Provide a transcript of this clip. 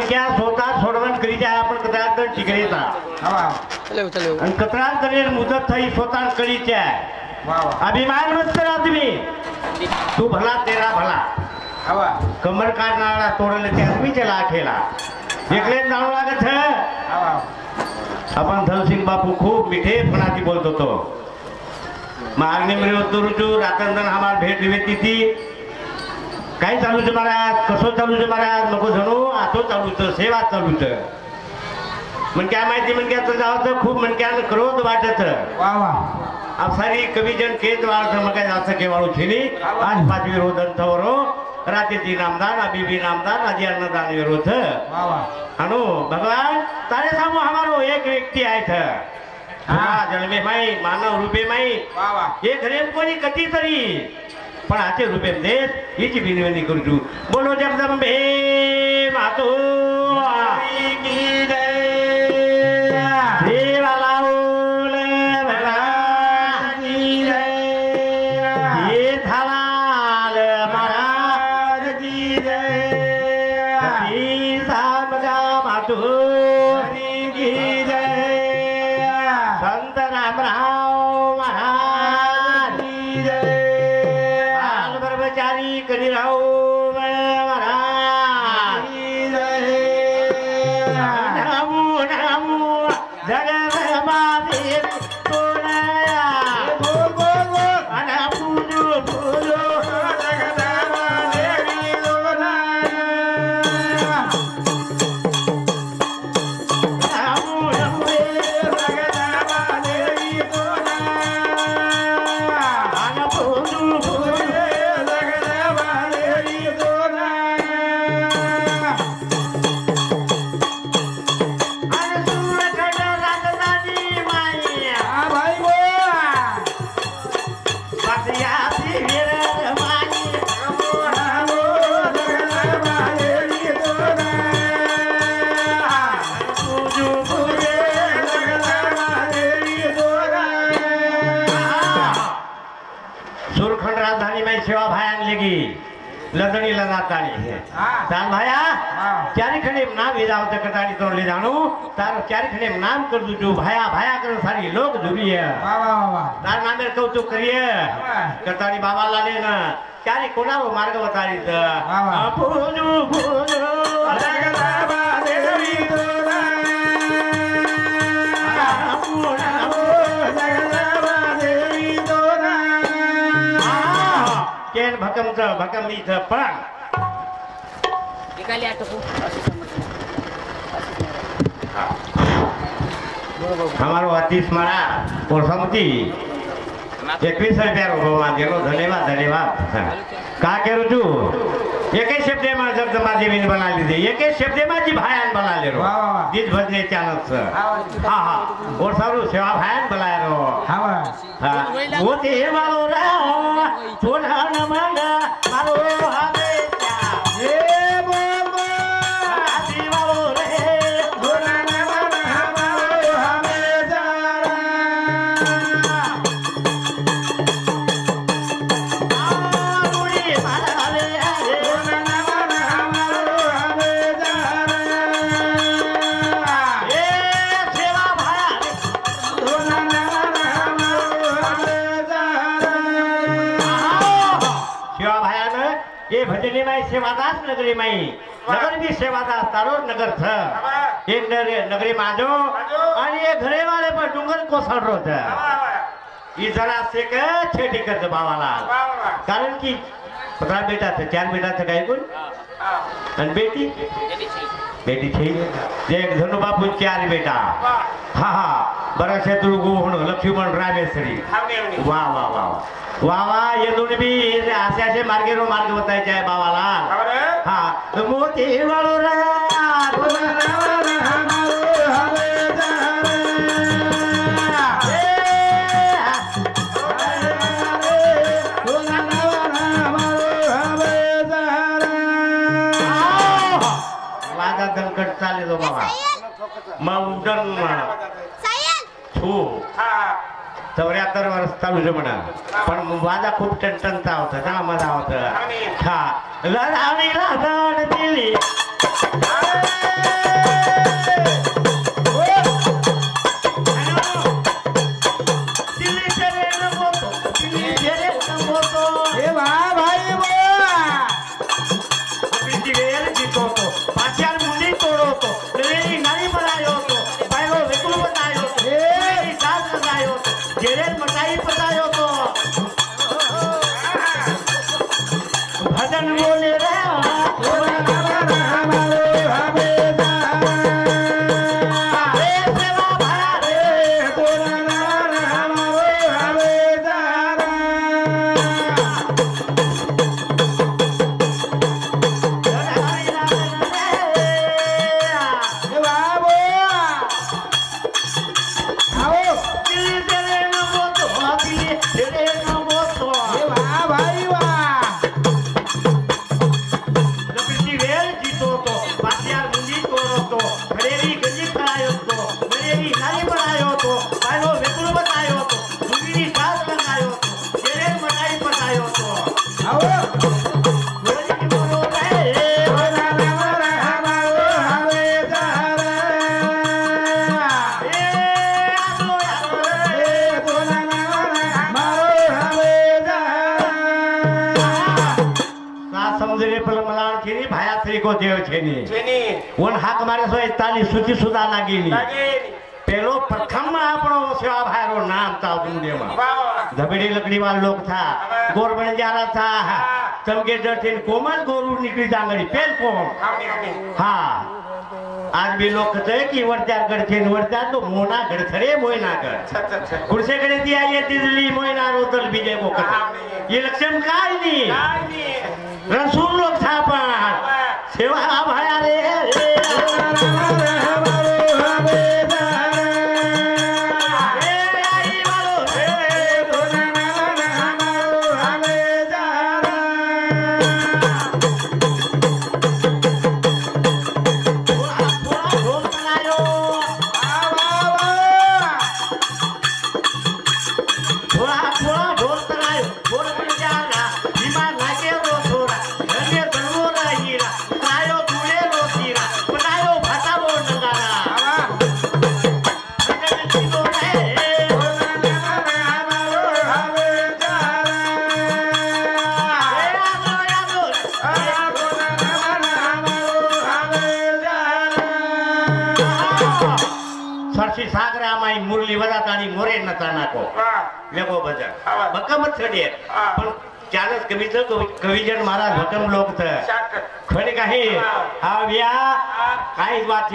मणक्या स्वतः सोडवण करीत आहे आपण कत्रात टिकरेचा आणि कत्रात करेल मुदत थई स्वतः करीत आहे अभिमान मस्त आदमी तू भला तेरा भला कमर काढणारा तोडले ते आदमीच्या लाखेला एकले जाणू लागत आपण धनसिंग बापू खूप मिठेपणाची बोलत होतो मागणी मिळवतो रातंदन आम्हाला भेट देते ती काय चालूच महाराज कसं चालूच महाराज नको जणू आतो चालूच सेवा चालूच मग काय माहिती मणक्याचं जावं खूप मणक्यानं क्रोध वाटत सारी कवीजन केत वाढत मग काय जास्त केवाळू थिनी आज 5 विरोधंतवरो रातेची नामदान अबीबी नामदान आजी अन्नदान विरोध अनु भगवान तारे सामो हमारो एक व्यक्ति आए थे जन्मे माई मानव रूपे माई ये घरे कोणी कटी तरी पण आचे रूपे देत हिची विनवणी करतो बोलो जगदंबे मातो की जय लदणीला जातानी तान भाया चारी खणे नाम विदावत कटानी तो ले जानो तार चारी खणे नाम कर दू जो भाया भाया कर सारी लोग जुड़ी है तार नामे कौतुक करिए कटानी बाबा लाले ना चारी कोणा वो मार्ग बतारी त पूजू पूजू जगदंबा देवी तोरा भकम इथं पण हमारो अतीश मारा और समती 21 रुपया भगवान देनो धन्यवाद धन्यवाद का करू तू एक शब्द में जब माझी विन बना लीजिए एक शब्द में जी भायान बना ले रो जिस भजने चालक से हाँ हाँ और सारू सेवा भायान बनाए रो हाँ वो ते मारो रा सोना न मांगा मारो हमें क्या ये बोल आदि मारो रे सोना न मांगा मारो हमें जारा आमुड़ी मारा ले सोना न मांगा मारो हमें जारा ये सेवा भाया सोना न मांगा मारो हमें जारा सेवा भाया ये भजनी माई सेवादास नगरी माई नगर भी सेवादास तारो नगर था एक नगरी माजो आणि ये घरे वाले पर डुंगर कोसळ रोत ये जरा से के छेटी करत बावाला कारण की 15 बेटा थे 4 बेटा थे काय कोण आणि बेटी बेटी थी एक धनु बापू 4 बेटा हा हा बरा शत्रु गुण लक्ष्मण रामेश्वरी वाह वाह वाह वाह वाह ये दोनों भी ऐसे ऐसे मार्गे रो मार्ग बताए जाए बाबाला हाँ मोती वालो रे वादा दलकट चाले दो बाबा माउंटन छू 74 वर्ष चालू म्हणा पण वादा खूप टणटणता होता ना मजा होता हा लढावी लागण दिली કો દેવ છે ની વન હાક મારે સો તાલી સુચી સુધા લાગી પેલો પ્રથમ આપણો સેવા ભાઈરો નામ તા દુનિયામાં ધબેડી લકડી વાળ લોક થા ગોરબણ જારા થા ચમકે જઠીન કોમલ ગોરુ નીકળી જાંગડી પેલ કોમ હા आज भी लोग कहते हैं कि वर्त्या गढ़ वर्त्या तो मोना गढ़ खड़े मोयना गढ़ कुर्से गढ़े दिया ये तिजली मोयना रोतल बीजे को कहते ये लक्ष्य काय नहीं रसूल लोग था पर सेवा भाया रे मुरली वदातानी मोरे नता नाको लेगो बजा बका मत छडे पण चानस कविजन महाराज भकम लोक थ खणे काही हा व्या काही बात